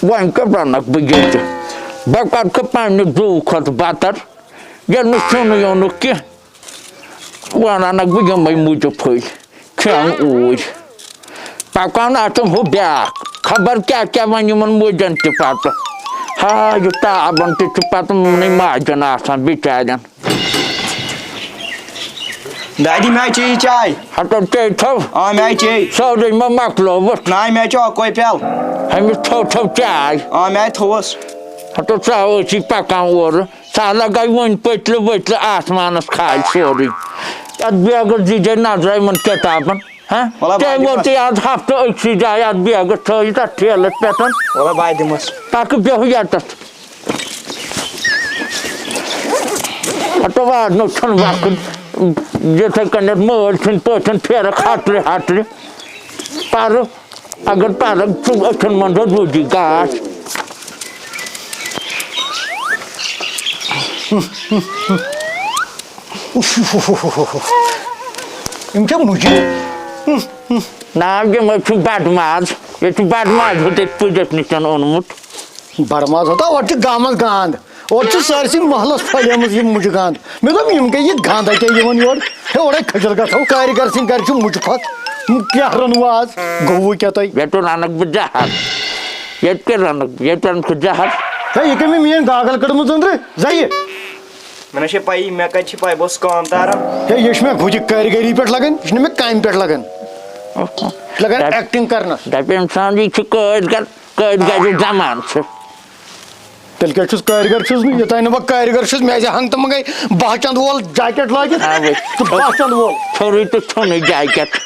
وين كبرناك بجد بقى كمان دوخت باتر جنسون يونك وانا نك بيجي ما يموت بوي كان اوي بقى انا اتم هو بيا خبر كيا من يمن موجن تفات ها يتا ابن تفات من ما جناسان بيتاجن دادی میں چی چائے حتى تيتو میں چی سودي ما ماكلو بس ناي میں چو کوئی پیال هم تو جاي میں تھوس حتى ساو شي باكان ور سالا گاي وين بيتل آسمان خاي سوري ادبيغ دي نظر من كتابن ها تيموتي اد هفت اكسي جاي ادبيغ توي تيل بتن والله باي دمس باك بيو ياتت حتى بعد نو تن واكن جیسے کنے مول چھن پوچھن پھیر کھاتلے ہاتلے پر اگر پارک چھن اچھن مندو روجی گاش ام کیا مجھے نام یہ میں چھن بادماز یہ چھن بادماز ہوتے پوجت نشن اونمت بڑماز ہوتا اور گامس گاند اور سارسی محلس پھلیمز یہ مجھ گاند مے دوپ یم کے یہ گاندا کے یون یور ہے اور کھجل گژھو کارگر سن کر چھ مجھ پھت کیا رنو آز گو کیا تئی یہ تو نانک بجاہت یہ کے رنک یہ تو انک جاہت ہے یہ کہ میں مین گاگل کڑمز اندر زئی میں نے پائی میں کچھ پائی بس کام تارا ہے یہ میں گوجی کارگری پٹ لگن اس نے میں کام پٹ لگن لگن ایکٹنگ کرنا دپ انسان یہ قید گر زمان سے تیل کیا چھس کارگر چھس نی یتاین بہ کارگر چھس میں ہنگ تم گئی بہ چند وول جیکٹ لاگت تو بہ چند وول چھوری تو چھونے جیکٹ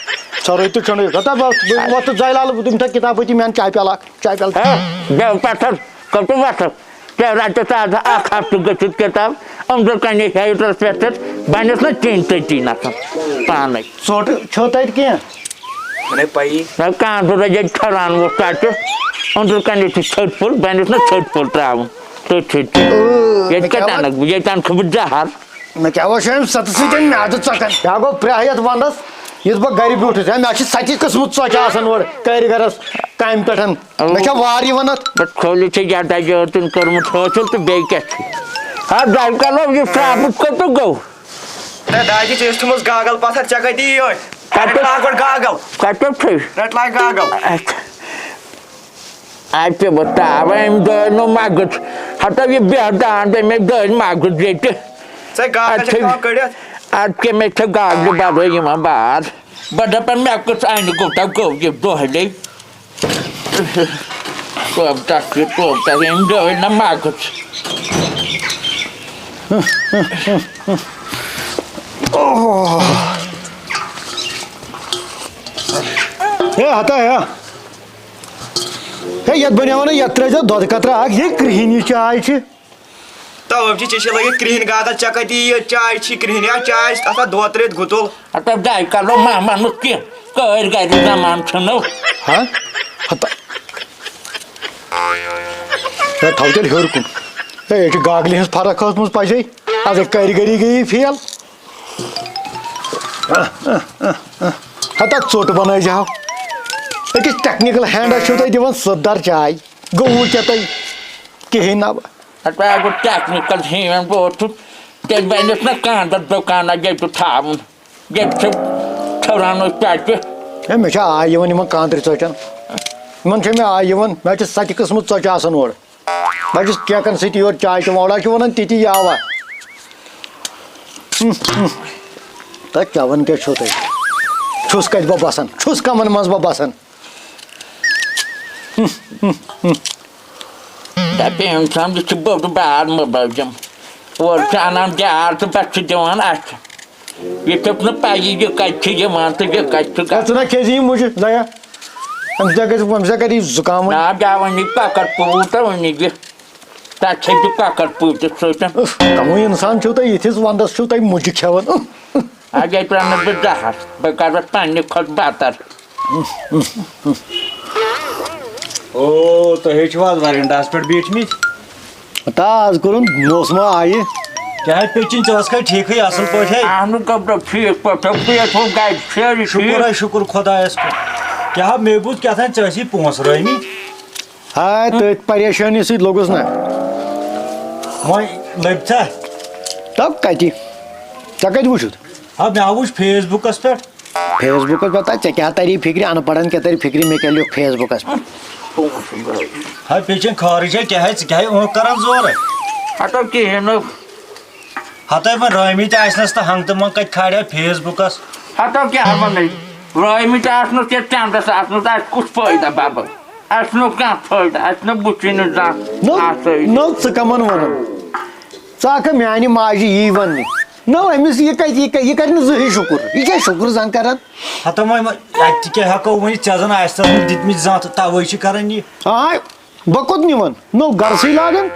سروی تو چھونے گتا وقت زایلال تم تھا کتاب تی میں چائے پیال بیو پتھر کب پتھر کیا رات تازہ اخ ہفتہ گچھت کتاب اندر کنے ہیٹر پتھر بنس نا تین پانے سوٹ چھو تیت کیا میں نے پائی کان تو رجے کھران وہ کاٹ اندر کنے چھت پھول بنس نا چھت پھول تراون تو چھت یہ کتانک یہ تان خبر جہار میں کیا وہ شیم ست سیتن میاد ژکن کیا گو پرہیت وندس یس بہ گری بیوٹھس ہے میں چھ ستی قسمت ژکہ آسان اور کارگرس کامہ پٹھن میں کیا واری ونت بس کھولی چھ جاتا جو تن کرمت حاصل تو بے کیا ہاں ڈرائیو کرو یہ ٹرافک کو تو گو دادی چیز تمس گاگل پتھر چکا دی ہوئے رٹ لاگ گاگل کتو تھی رٹ لاگ گاگل آج بتا ام دو ماگت ہتا یہ بیدان بے میں گھر ماگت دیتے سے گاگل چھ کڑیت آج کے میں چھ گاگل بابا یہ ماں بار بڑا پر میں کچھ آئین کو تا گو یہ دو ہلے تو اب تک ام دو نا ماگت ہے ہتا ہے یت بنیو نا یت ترزو دود قطرہ اخ یہ کرہنی چائے چھ تو اب چھ لگی کرہن گاگل چکا دی چائے چھ کرہن یا چائے اتا دو تریت گتل ہتا ڈائی کرو ماما نکی کر گئی زمان چھنو ہاں ہتا ہے تھو تیل ہور کن ہے یہ گاگلی ہنس فرق اس مز پجے از کارگری گئی فیل ہتا ژوٹ بنائی جاو اکس ٹیکنیکل ہینڈ چھو تھی دِوان سدر چائے گو کیا تھی کہین نا ہتا گو ٹیکنیکل ہین بوت تیل بنس نا کاندر دکان جب تو تھاون جب چھرانو پیچ ہے مے آئی ان کاندر ژٹن ان مے آئی مے ستہ قسمت ژچہ آسان اور بہ چھس کیکن سۭتی یور چائے چوڑا ونان تتی یاوا تہ چون کیا چھو تھی چھس کت بہ بسان چھس کمن مز بہ بسان دپے انسان یہ بوڑ بار ملزم اور انان جار تو پتہ دان اتھ یہ چھپ نا پی یہ کت تو یہ کت نا کھیزی مجھے ضیا امس کری زکام نا جا ونی پکر پوت ونی یہ تک پکر پوت سوچن کموئی انسان چھو تھی یتھس وندس چھو تھی مجھے کھیون اگے تران بہ زہر بہ کر پنہ کھت بہتر او تو ہیچواز وارنڈاس پہ بیٹھ مت تاز کورن موسم آئی کیا پیچن ژس کھا ٹھیک اصل پہ اہم کب ٹھیک پہ پیٹ ہو گئے شکر شکر خدایس کن کیا مے بوز کیا ژسی پونس رٲومٕتۍ ہائے تٔتھۍ پریشٲنی سۭتۍ لوٚگُس نا وۄنۍ لٔبۍ ژےٚ تب کَتہِ ژےٚ کَتہِ وٕچھُتھ ہا مےٚ وٕچھ فیس بُکَس پٮ۪ٹھ فیس بُکَس پٮ۪ٹھ ژےٚ کیٛاہ تَری فِکرِ اَن پَڑھن کیٛاہ تَری فِکرِ مےٚ کیٛاہ لیوٚکھ فیس بُکَس پٮ۪ٹھ ہا پیچن خارج ہے کیٛاہ ژٕ کیٛاہ اونٛک کران زورٕ ہتو کِہیٖنۍ ہتٲے وۄنۍ رٲمٕتۍ آسنَس تہٕ ہنٛگ تہٕ منٛگ کَتہِ کھالہِ ہا فیس بُکَس ہتو کیٛاہ وَنَے رٲیمٕتۍ آسنَس کیٛاہ چنٛدَس آسنَس اَسہِ کُس فٲیدٕ بَبَل اَسہِ نہٕ کانٛہہ فٲیدٕ اَسہِ نہٕ بُتھِی نہٕ زانٛہہ آسٲیِش نو ژٕ کَمَن وَنان ژٕ ہَکھٕ میٛانہِ ماجہِ یی وَننہِ نو أمِس یہِ کَتہِ یہِ کَرِ نہٕ زٕہٕنۍ شُکُر یہِ کیٛاہ شُکُر زَن کَران ہتو وۄنۍ اَتہِ تہِ کیٛاہ ہٮ۪کو ؤنِتھ ژےٚ زَن آسہِ تَتھ نہٕ دِتمٕتۍ زانٛہہ تہٕ تَوَے چھِ کران یہِ آے بہٕ کوٚت نِوان نو گَرسٕے لاگان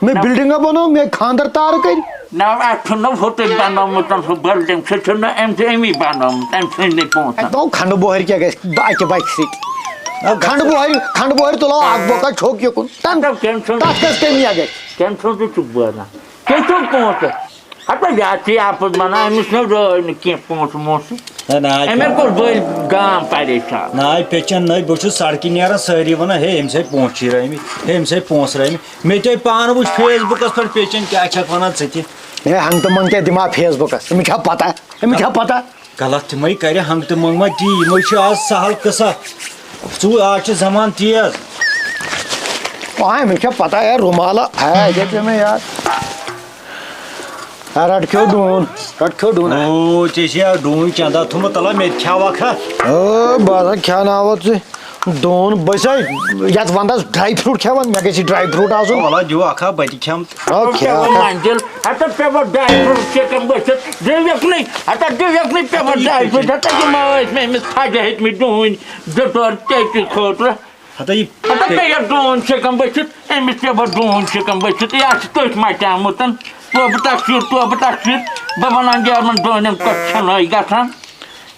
مےٚ بِلڈِنٛگا بَنٲو مےٚ خانٛدَر تارٕ کٔرۍ نہ اَسہِ چھُنہٕ ہُتُے بَنومُت سُہ بِلڈِنٛگ سُہ چھُنہٕ أمۍ بَنومُت أمۍ سٕنٛدۍ پونٛسہٕ دَپو کھنٛڈٕ بۄہرِ کیٛاہ گژھِ اَکہِ بَچہِ سۭتۍ کھنٛڈٕ بۄہرِ تُلو اَکھ بۄکا چھوٚک یِکُن تَتھ کٔژ کٔمیا گژھِ تٔمۍ سُنٛدُے چھُکھ بوزان تٔمۍ سُنٛد پونٛسہٕ ہَتہٕ یَتھ چھِ اَپُز وَنان أمِس نہٕ رٲے نہٕ کینٛہہ پونٛسہٕ وونٛسہٕ أمۍ کوٚر بٔلۍ گام پریشان ناے پیچن نٔے بہٕ چھُس سڑکہِ نیران سٲری وَنان ہے أمِس ہے پونٛسہٕ چیٖرٲمٕتۍ ہے أمِس ہے پونٛسہٕ رٲمٕتۍ مےٚ تہِ پانہٕ وٕچھ فیس بُکَس پٮ۪ٹھ پیچن کیٛاہ چھکھ وَنان ژٕ تہِ ہے ہنٛگ تہٕ منٛگ کیٛاہ دِمہٕ فیس بُکَس أمِس چھا پَتہ أمِس چھا پَتہ غلط تِمَے کَرِ ہنٛگ تہٕ منٛگ ما تی یِمَے چھِ آز سہل قٕصہ آز چھُ زمان تیز أمِس چھا پَتہ یار رُمالہ ہے یہِ پیٚو مےٚ یاد رَٹ کھیو ڈوٗن او ژےٚ چھِ ڈوٗنۍ چندا تھوٚمُت تَلہ مےٚ تہِ کھٮ۪وکھ ہا بہٕ ہسا کھٮ۪ناوو ژٕ ڈوٗن بہٕ چھسے یَتھ وَندَس ڈرٛاے فرٛوٗٹ کھٮ۪وان مےٚ گژھِ ڈرٛاے فرٛوٗٹ آسُن وَلہ دِیِو اکھ ہا بہٕ تہِ کھٮ۪مہٕ منزِل ہَتہٕ پیٚوٕ ڈرٛاے فرٛوٗٹ چِکن بٔسِتھ دِوِکھ نٕے ہَتہٕ دِوِکھ نٕے پیٚوٕ ڈرٛاے فرٛوٗٹ ہَتہٕ یِم ٲسۍ مےٚ أمِس کھَجہِ ہیٚتۍمٕتۍ ڈوٗنۍ زٕ ژور ژیٚٹہِ خٲطرٕ ہتا یہِ ہَتہٕ پیٚیَکھ ڈوٗن چِکن بٔسِتھ أمِس پیٚوٕ ڈوٗن چِکن بٔسِتھ یہِ آسہِ تٔتھۍ مَچیٛومُت توبہٕ تَشریٖف بہٕ وَنان یِمن ڈوٗنٮ۪ن کۄس چھِنٲے گژھان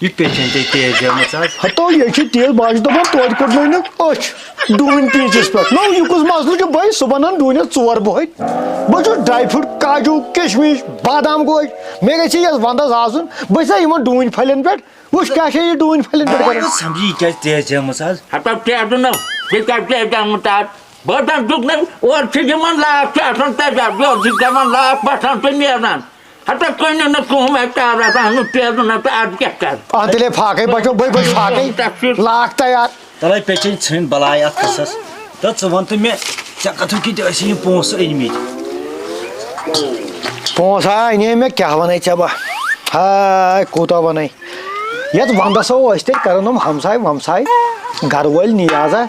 یہِ پیچن ژےٚ تیز گٔمٕژ آز ہتو یہِ چھِ تیز بہٕ چھُس دَپان توتہِ کوٚڑنٲونکھ أچھ ڈوٗنۍ پیٖنٛتِس پٮ۪ٹھ نو یہِ کُس مسلہٕ چھُ بٔے صُبحن اَن ڈوٗنٮ۪س 4 بۄہٕرۍ بہٕ چھُس ڈرٛاے فرٛوٗٹ کاجوٗ کِشمِش بادام گوج مےٚ گژھِ یَتھ وَندَس آسُن بہٕ چھُسا یِمن ڈوٗنۍ پھلٮ۪ن پٮ۪ٹھ وٕچھ کیٛاہ چھےٚ یہِ ڈوٗنۍ پھلٮ۪ن پٮ۪ٹھ کران سمجھی یہِ کیٛازِ تیز گٔمٕژ آز ہَتہٕ ٹیٹہٕ نہٕ بیٚیہِ کیٛاہ ٹیٹ آمُت آز بٲتَن دیُت نہٕ اورٕ چھِ یِمن لاکھ چھِ آسان تَجار یورٕ چھِ دِوان لاکھ پَٹھان تہٕ نیران ہَتہٕ کٕنِو نہٕ کٕم اَتہِ آسان نہٕ ٹیٹہٕ نہٕ تہٕ اَدٕ کیٛاہ کَرٕ تیٚلے پھاکَے بَچو بٔے پھاکَے لاکھ تیار تَلے پیچن ژھٕنۍ بَلاے اَتھ قٕصَس تہٕ ژٕ وَن تہٕ مےٚ ژےٚ کَتھٕ کِتھ ٲسی یِم پونٛسہٕ أنۍمٕتۍ پونٛسہٕ ہا اَنے مےٚ کیٛاہ وَنَے ژےٚ بہٕ ہاے کوٗتاہ وَنَے یَتھ وَندَس ٲسۍ تیٚلہِ کَران یِم ہمساے ومساے گرٕ وٲلۍ نِیازا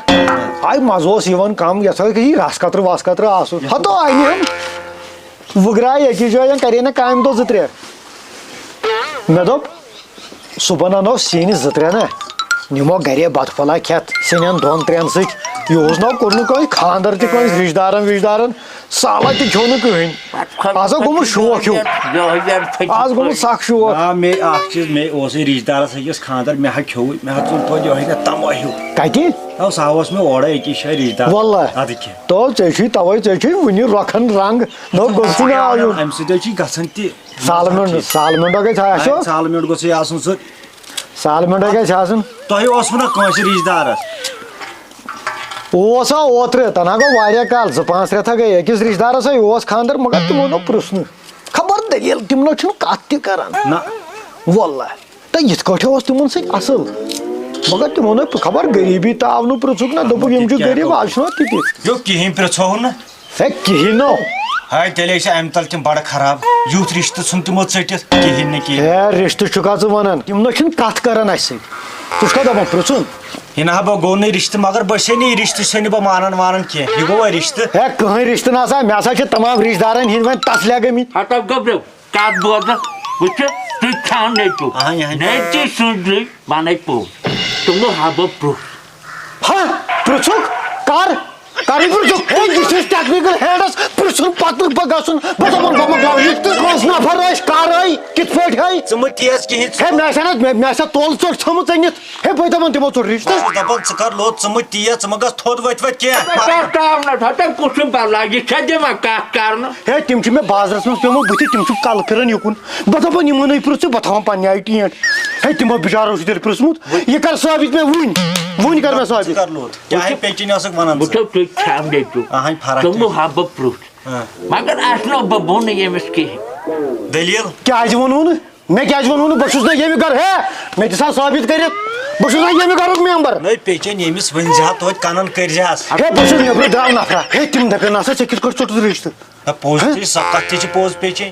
آے مَزٕ اوس یِوان کَم یَتھ گژھِ یہِ رَس قطرٕ وَس قطرٕ آسُن ہتو اَنہِ ہم وٕگراے أکِس جایہِ کَرے نہٕ کامہِ دۄہ 2-3 مےٚ دوٚپ صُبحن اَنو سِنۍ 2-3 نا نِمو گرے بَتہٕ پھوٚلہ کھٮ۪تھ سِنٮ۪ن 2-3 سۭتۍ یِہُس نو کوٚر نہٕ کٲنٛسہِ خانٛدر تہِ کٲنٛسہِ رِشتہٕ دارن وِشتہٕ دارن سالہ تہِ کھیوٚو نہٕ کٕہٕنۍ آز گوٚمُت شوق ہیوٗ آز گوٚمُت سخ شوق آ مےٚ اکھ چیٖز مےٚ اوسُے رِشتہٕ دارس أکِس خانٛدر مےٚ ہا کھیوٚوُے مےٚ ہا ژوٚل توتہِ یِہوے نہ تَماہ ہیوٗ کَتہِ سُہ اوس مےٚ اورے أکِس جایہِ رِشتہٕ دار واللہ اَدٕ کیٛاہ تو ژےٚ چھُے تَوَے ژےٚ چھُے وُنہِ رۄکھن رنٛگ نو گوٚژھُے نہٕ آیُن اَمہِ سۭتۍ حظ چھِ گژھان تہِ سالمنٛڈا گژھِ آسو سالمنٛڈ گوٚژھُے آسُن سُہ سالمنٛڈا گژھِ آسُن تۄہہِ اوسوٕ نا کٲنٛسہِ رِشتہٕ دارس اوس ہا اوترٕ تَنہٕ گوٚو واریاہ کال 2-5 رٮ۪تھ گٔے أکِس رِشتہٕ دارس ہے اوس خانٛدر مگر تِمو نوٚو پرٛژھنہٕ خبر دٔلیٖل تِم نہ چھِنہٕ کَتھ تہِ کران نہ واللہ تہٕ یِتھ کٲٹھۍ اوس تِمن سۭتۍ اَصٕل مگر تِمو نہٕ خبر غریٖبی تہِ آو نہٕ پرٛژھُکھ نہ دوٚپُکھ یِم چھِ غریٖب آز چھُنہ تِتہِ یو کِہیٖنۍ پرٛژھووُ نہٕ ہے کِہیٖنۍ نو ہاے تیٚلے چھِ اَمہِ تل تِم بڑٕ خراب یُتھ رِشتہٕ ژھُن تِمو ژٔٹِتھ کِہیٖنۍ نہٕ کِہیٖنۍ ہے رِشتہٕ چھُکھا ژٕ وَنان تِم نہ چھِنہٕ کَتھ کران اَسہِ سۭتۍ ژٕ چھُکھا دَپان پرٛژھُن یہِ نہ ہا بہٕ گوٚو نہٕ رِشتہٕ مگر بہٕ چھسے نہٕ یہِ رِشتہٕ چھسے نہٕ بہٕ مانان وانان کینٛہہ یہِ گوٚوا رِشتہٕ ہے کٕہٕنۍ رِشتہٕ نہ سا مےٚ ہسا چھِ تمام رِشتہٕ دارن ہِنٛدۍ وۄنۍ تسلیا گٔمٕتۍ ہَتہٕ گۄبرِو کَتھ بوزٕ وٕچھِ تُہۍ کھٮ۪وان نیٚچوٗ نیٚچی سٕنٛدرٕے وَنَے پوٚز تِمو ہا بہٕ پرٛژھ ہا پرٛژھُکھ کر کاری پرٛژھُکھ ہے یہِ چھُس ٹیکنِکل ہیڈس پرٛژھُن پتہٕ بہٕ گژھُن بہٕ دپان بہٕ مۄکلاو یہِ تہٕ کٔژ نفر ٲسۍ کر ٲے کِتھ پٲٹھۍ ٲے ژٕ مہٕ تیز کِہیٖنۍ ہے مےٚ آسہِ نہ مےٚ آسہِ تولہٕ ژوٚٹ تھٲومٕژ أنِتھ ہے بہٕ دپان تِمو ژوٚٹ رِشتہٕ دپان ژٕ کر لوٚت ژٕ مہٕ تیز ژٕ مہٕ گژھ تھوٚد ؤتھۍ کینٛہہ کُسُم بلا یہِ چھا دِوان کتھ کرنہٕ ہے تِم چھِ مےٚ بازرس منٛز پیوٚمُت بٕتھِ تِم چھِ کلہٕ پھِران یِکُن بہٕ دپان یِمنٕے پرٛژھ بہٕ تھاوان پننہِ آیہِ ٹینٛٹ ہے تِمو بِچارو چھُ تیٚلہِ پرٛژھمُت یہِ کر ثٲبت مےٚ وُنۍ کر مےٚ ژٕ ثٲبت کر لوٚت کیٛاہ پیچِنۍ ٲسٕکھ ونان ژٕ وٕچھو تُہۍ کھٮ۪م نیٚچوٗ اہن فرق تِمو ہا بہٕ پرٛژھ مگر اَسنو بہٕ بوٚنہٕ ییٚمِس کِہیٖنۍ دٔلیٖل کیٛازِ ووٚنوُ نہٕ مےٚ کیٛازِ ووٚنوُ نہٕ بہٕ چھُس نہٕ ییٚمہِ گرٕ ہے مےٚ دِسا ثٲبت کٔرِتھ بہٕ چھُس نہ ییٚمہِ گرُک مٮ۪مبر نٔے پیچِنۍ ییٚمِس ؤنۍ زِ ہا توتہِ کنن کٔرزِہس ہے بہٕ چھُس نیٚبرٕ درٛاو نفرا ہے تِم دپن نسا ژےٚ کِتھ کٲٹھۍ ژوٚٹُتھ رِشتہٕ پوٚز تہِ سۄ کتھ تہِ چھِ پوٚز پیچِنۍ